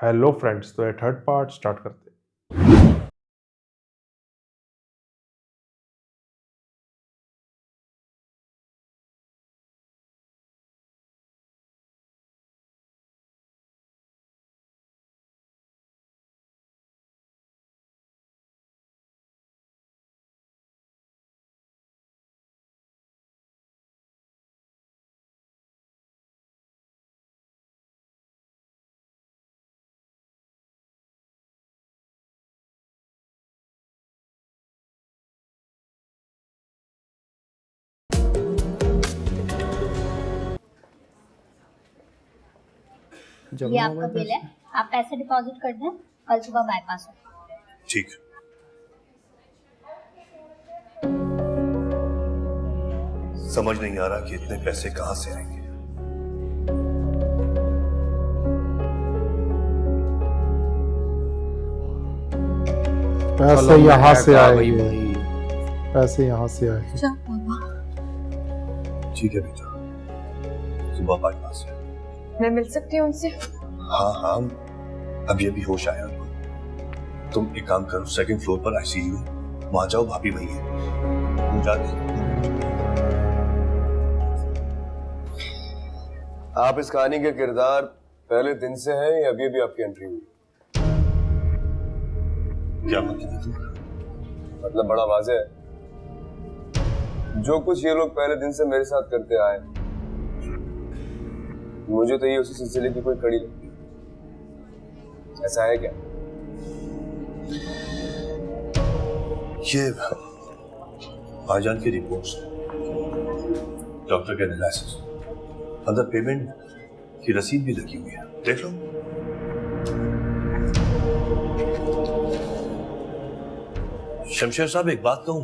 Hello friends, तो ये third part start करते हैं। ये आपका बिल है, आप पैसे डिपॉजिट कर दें, कल सुबह बाईपास हो। ठीक। समझ नहीं आ रहा कि इतने पैसे कहां से आएंगे। पैसे यहाँ से आएंगे, पैसे यहाँ से आएंगे। ठीक है बेटा, सुबह बाईपास से। मैं मिल सकती हूँ उनसे? हाँ हाँ, अभी अभी होश आया उनको। तुम एक काम करो, सेकंड फ्लोर पर आईसीयू, वहां जाओ, भाभी वही है, तुम जाके। आप इस कहानी के किरदार पहले दिन से हैं या अभी अभी आपकी एंट्री हुई? क्या मतलब? मतलब बड़ा वाज़ेह है, जो कुछ ये लोग पहले दिन से मेरे साथ करते आए, मुझे तो ये उसी सिलसिले की कोई कड़ी लगती है। ऐसा है क्या? ये भाईजान की रिपोर्ट्स, डॉक्टर के एनालिसिस, अंदर पेमेंट की रसीद भी लगी हुई है, देख लो। शमशेर साहब, एक बात कहूं,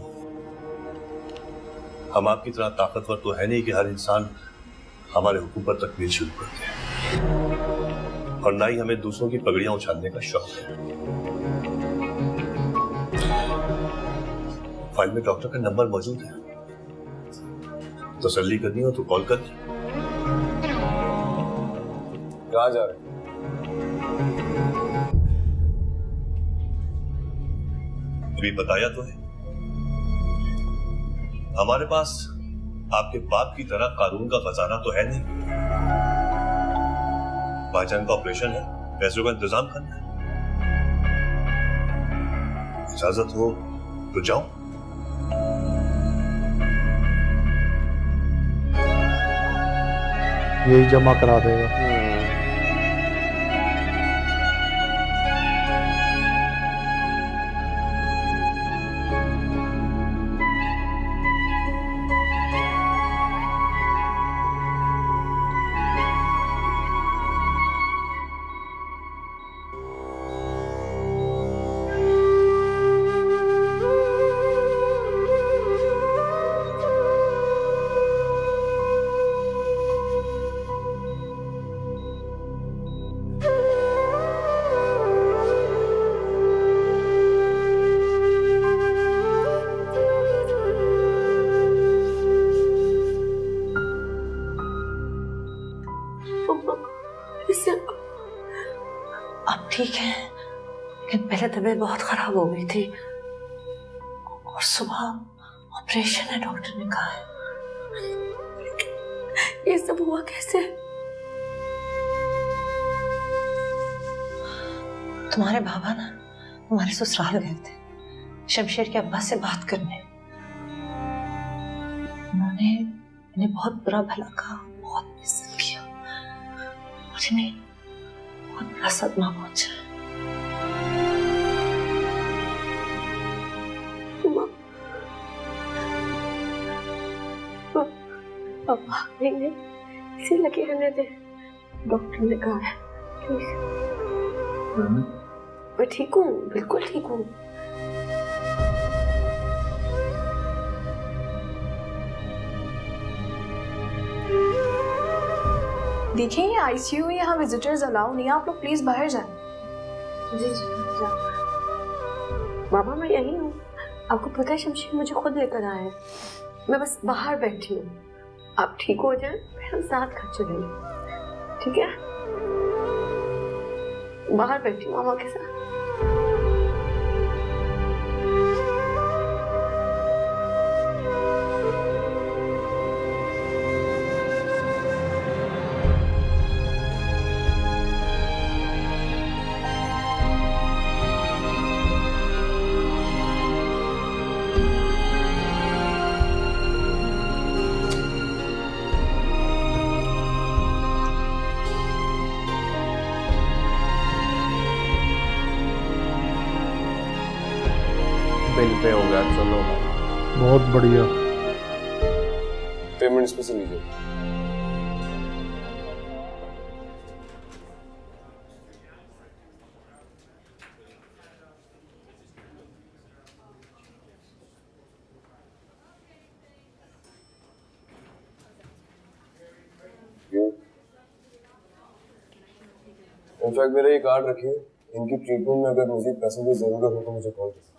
हम आपकी तरह ताकतवर तो है नहीं कि हर इंसान हमारे हुक्म पर तकमील शुरू करते हैं, और ना ही हमें दूसरों की पगड़ियां उछालने का शौक है। फाइल में डॉक्टर का नंबर मौजूद है, तसल्ली करनी हो तो कॉल कर। कहाँ जा रहे हैं? अभी बताया तो है, हमारे पास आपके बाप की तरह कानून का खजाना तो है नहीं। भाईजान का ऑपरेशन है, पैसों का इंतजाम करना है। इजाजत हो तो जाओ। यही जमा करा देगा। अब ठीक है, लेकिन पहले तबीयत बहुत खराब हो गई थी और सुबह ऑपरेशन है, डॉक्टर ने कहा है। ये सब हुआ कैसे? तुम्हारे बाबा ना हमारे ससुराल गए थे शमशेर के अब्बा से बात करने। उन्होंने इन्हें बहुत बुरा भला कहा, बहुत इज्जत किया और इन्हें बहुत बड़ा सदमा पहुंचा। अब भाग नहीं, इसी लगे रहने दे, डॉक्टर ने कहा है। प्लीज, मैं ठीक हूँ, बिल्कुल ठीक हूँ। देखिए, ये आईसीयू, यहाँ विजिटर्स अलाउ नहीं है, आप लोग प्लीज बाहर जाएं। जी जी जा। बाबा मैं यही हूँ, आपको पता है शमशेर मुझे खुद लेकर आए हैं, मैं बस बाहर बैठी हूँ। आप ठीक हो जाएं, फिर हम साथ घर चलेंगे, ठीक है? बाहर बैठी हूँ मामा के साथ। बिल पे हो गया, चलो बहुत बढ़िया। पेमेंट इसमें से लीजिए। इनफैक्ट मेरा ये कार्ड रखिए, इनकी ट्रीटमेंट में अगर मुझे पैसों की जरूरत हो तो मुझे कॉल करें।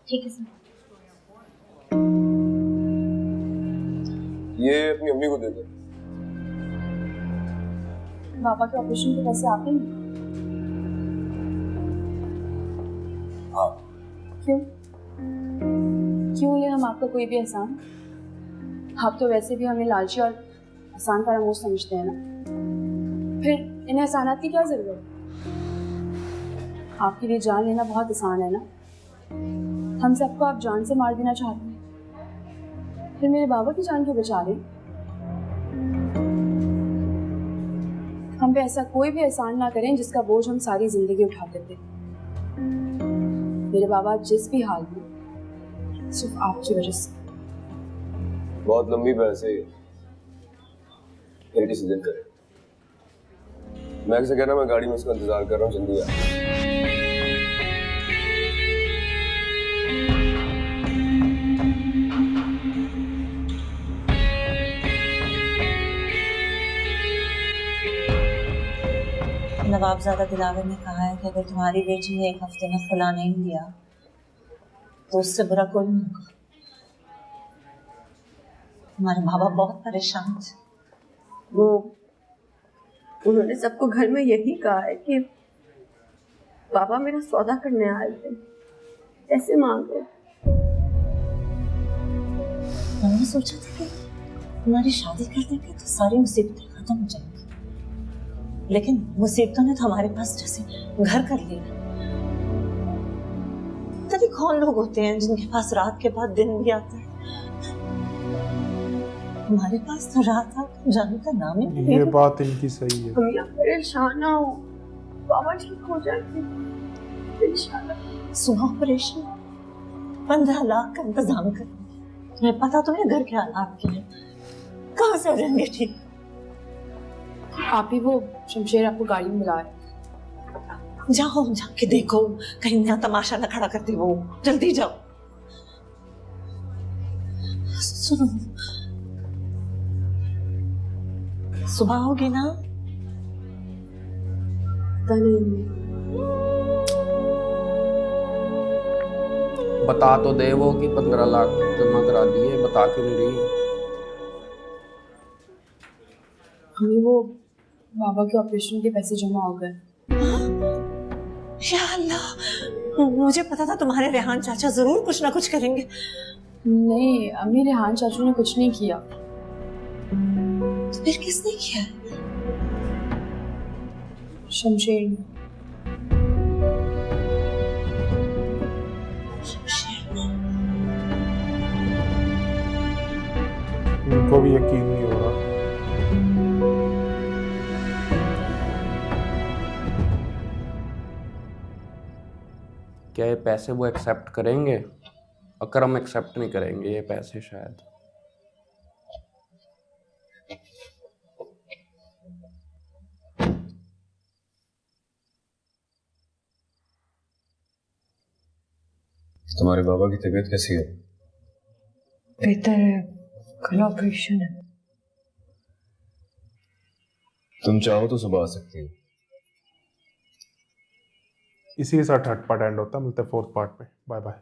ठीक है सर। ये अपनी अम्मी को दे दो। बाबा के ऑपरेशन के पैसे आप ही हैं? हाँ। क्यों क्यों ले हम आपका कोई भी एहसान? आप तो वैसे भी हमें लालची और एहसान फरामोश समझते हैं ना, फिर इन एहसानात की क्या जरूरत? आपके लिए जान लेना बहुत आसान है ना, हम सबको आप जान से मार देना चाहते हैं, फिर मेरे बाबा की जान क्यों बचा रहे? हम पे ऐसा कोई भी एहसान ना करें जिसका बोझ हम सारी जिंदगी उठाते थे। मेरे बाबा जिस भी हाल में सिर्फ आपकी वजह से। बहुत लंबी बहस है ये, फिर किसी दिन करें। मैं से कह रहा, मैं गाड़ी में उसका इंतजार कर रहा हूँ, जल्दी आ। नवाबजादा दिलावर ने कहा है कि अगर तुम्हारी बेटी ने 1 हफ्ते में खुला नहीं दिया तो उससे बुरा कोई नहीं होगा। हमारे बाबा बहुत परेशान थे। वो उन्होंने सबको घर में यही कहा है कि बाबा मेरा सौदा करने आए थे, ऐसे मांगो। हमने सोचा था कि तुम्हारी शादी कर देंगे तो सारी मुसीबतें खत्म हो जाएंगी, लेकिन मुसीबतों ने तो हमारे पास जैसे घर कर लिया। पता नहीं कौन लोग होते हैं जिनके पास रात के बाद दिन भी आता है। हमारे पास तो रात आकर जाने का नाम ही नहीं। ये बात इनकी सही है। हम यहाँ परेशान ना हो, बाबा ठीक हो जाएंगे इंशाल्लाह। सुना ऑपरेशन 15 लाख का इंतजाम कर। तुम्हें पता तुम्हें घर के हालात क्या है, कहाँ से हो जाएंगे ठीक? आप ही वो शमशेर आपको गाड़ी में मिला है। जाओ जाके देखो कहीं नया तमाशा न खड़ा करते वो, जल्दी जाओ। सुनो, सुबह होगी ना? बता तो दे वो कि 15 लाख जमा करा दिए, बता क्यों नहीं रही? हमें वो बाबा के ऑपरेशन के पैसे जमा हो गए। या अल्लाह, मुझे पता था तुम्हारे रेहान चाचा जरूर कुछ ना कुछ करेंगे। नहीं, अम्मी रेहान चाचू ने कुछ नहीं किया। तो फिर किसने किया? शमशेर ने। इनको भी यकीन नहीं हो रहा। क्या ये पैसे वो एक्सेप्ट करेंगे? अकरम एक्सेप्ट नहीं करेंगे ये पैसे शायद। तुम्हारे बाबा की तबीयत कैसी है? बेहतर है, कल ऑपरेशन है। तुम चाहो तो सुबह आ सकती हो। इसी के साथ थर्ड पार्ट एंड होता है। मिलते हैं 4th पार्ट में। Bye bye.